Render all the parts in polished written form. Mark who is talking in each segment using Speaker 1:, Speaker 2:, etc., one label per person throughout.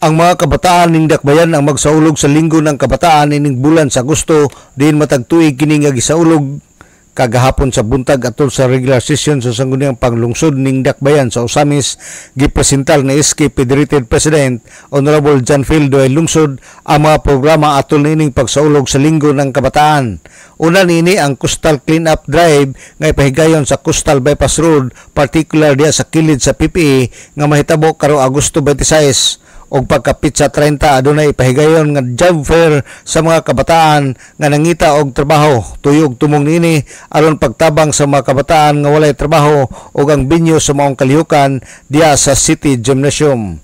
Speaker 1: Ang mga kabataan ning dakbayan ang magsaulog sa linggo ng kabataan ining bulan sa Agosto diin matag tuig kini nga gisaulog kagahapon sa buntag atol sa regular session sa sangguniang panglungsod ning dakbayan sa Osamis. Gipresentar ni SK Federated President Honorable John Phil Duay Lungsod ang mga programa atol nining pagsaulog sa linggo ng kabataan. Una nini ang Coastal Cleanup Drive nga ipahigayon sa Coastal Bypass Road, particular diya sa kilid sa PPE nga mahitabo karong Agosto 26. Og pagkapit sa 30 adunay ipahigayon nga job fair sa mga kabataan nga nangita og trabaho. Tuyog tumong nini aron pagtabang sa mga kabataan nga walay trabaho og ang binyo sa maong kalihukan diya sa City Gymnasium.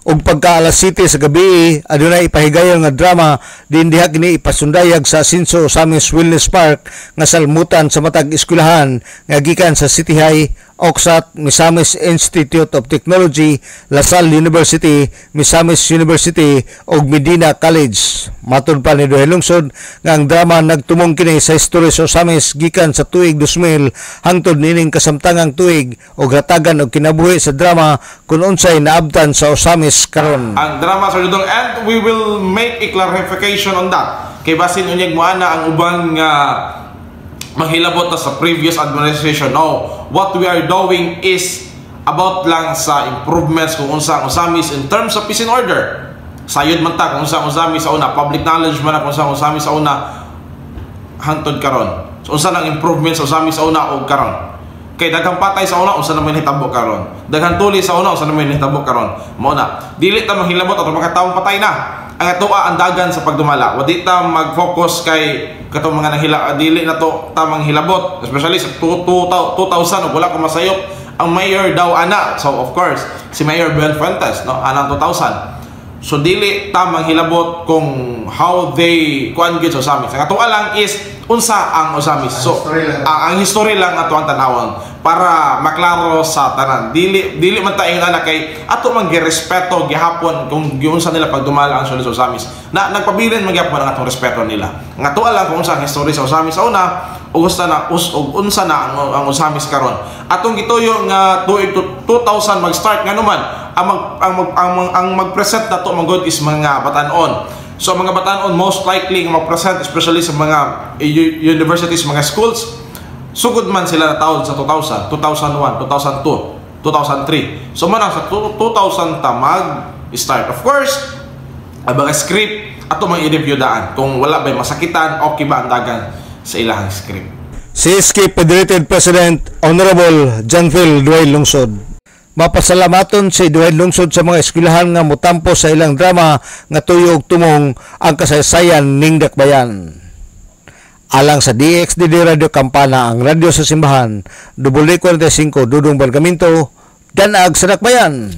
Speaker 1: Og pagka alas 7 sa gabi adunay ipahigayon nga drama din diha kini ipasundayag sa Asinso Osamis Wellness Park nga salmutan sa matag eskwelahan nga gikan sa City High, Oxat, Misamis Institute of Technology, LaSalle University, Misamis University ug Medina College. Matud pa ni Duhay Lungsod nga ang drama nagtumong kini sa history sa Osamis gikan sa tuig 2000 hangtod nining kasamtangang tuig ug ratagan og kinabuhi sa drama kun unsay naabtan sa Osamis karon.
Speaker 2: Ang drama sa Dudong, and we will make a clarification on that. Kay basin unyag mo ana ang ubang maghilabot na sa previous administration. Now, what we are doing is about lang sa improvements kung unsa ang Osamis in terms of peace and order. Sayod man ta kung unsa ang Osamis sa una, public knowledge man kung unsa ang Osamis sa una hangtod karon. So unsa ang improvements sa Osamis sa una og karon. Kay daghang patay sa una unsa naman hitabo karon. Daghang tuli sa una unsa naman hitabo karon. Mao na, dili ta manghilabot ato mga taong patay na. Ang atoa ang dagan sa pagdumala. Wa di ta mag-focus kay katong mga nahila, dili na to tamang hilabot, especially sa 2000 ug wala ko masayop ang mayor daw ana. So of course si Mayor Ben Fuentes no ana 2000. So dili tamang hilabot kung how they kuan gyud sa Osamis. Ang atoa lang is unsa ang Osamis. So ang history lang ato ang tanawon para maklaro sa tanan. Dili man ta ingon ana kay ato man girespeto gihapon kung giunsa nila pagdumala ang sulod sa Osamis. Nagpabilin man gyapon ang atong respeto nila. Ang atoa lang kung unsa ang history sa Osamis sa una ug unsa na ang Osamis karon. Atong gituyo nga tuig 2000 mag-start nga naman ang mag-present na to magod is mga batan-on. So mga batan-on most likely nga mag-present especially sa mga universities, mga schools. Sugod man sila na taon sa 2000, 2001, 2002, 2003. So man sa 2000 ta mag-start. Of course, ang mga script ato mang i-review daan kung wala ba masakitan o kiba ang dagan sa ilahang script.
Speaker 1: Si SK Federated President Honorable John Phil Duay Lungsod. Mapasalamaton si Duhay Lungsod sa mga eskwelahan nga mutampo sa ilang drama nga tuyo og tumong ang kasaysayan ning dakbayan. Alang sa DXDD Radio Kampana, ang radyo sa simbahan, W45 Dudong Bargamento, Danag sa Dakbayan.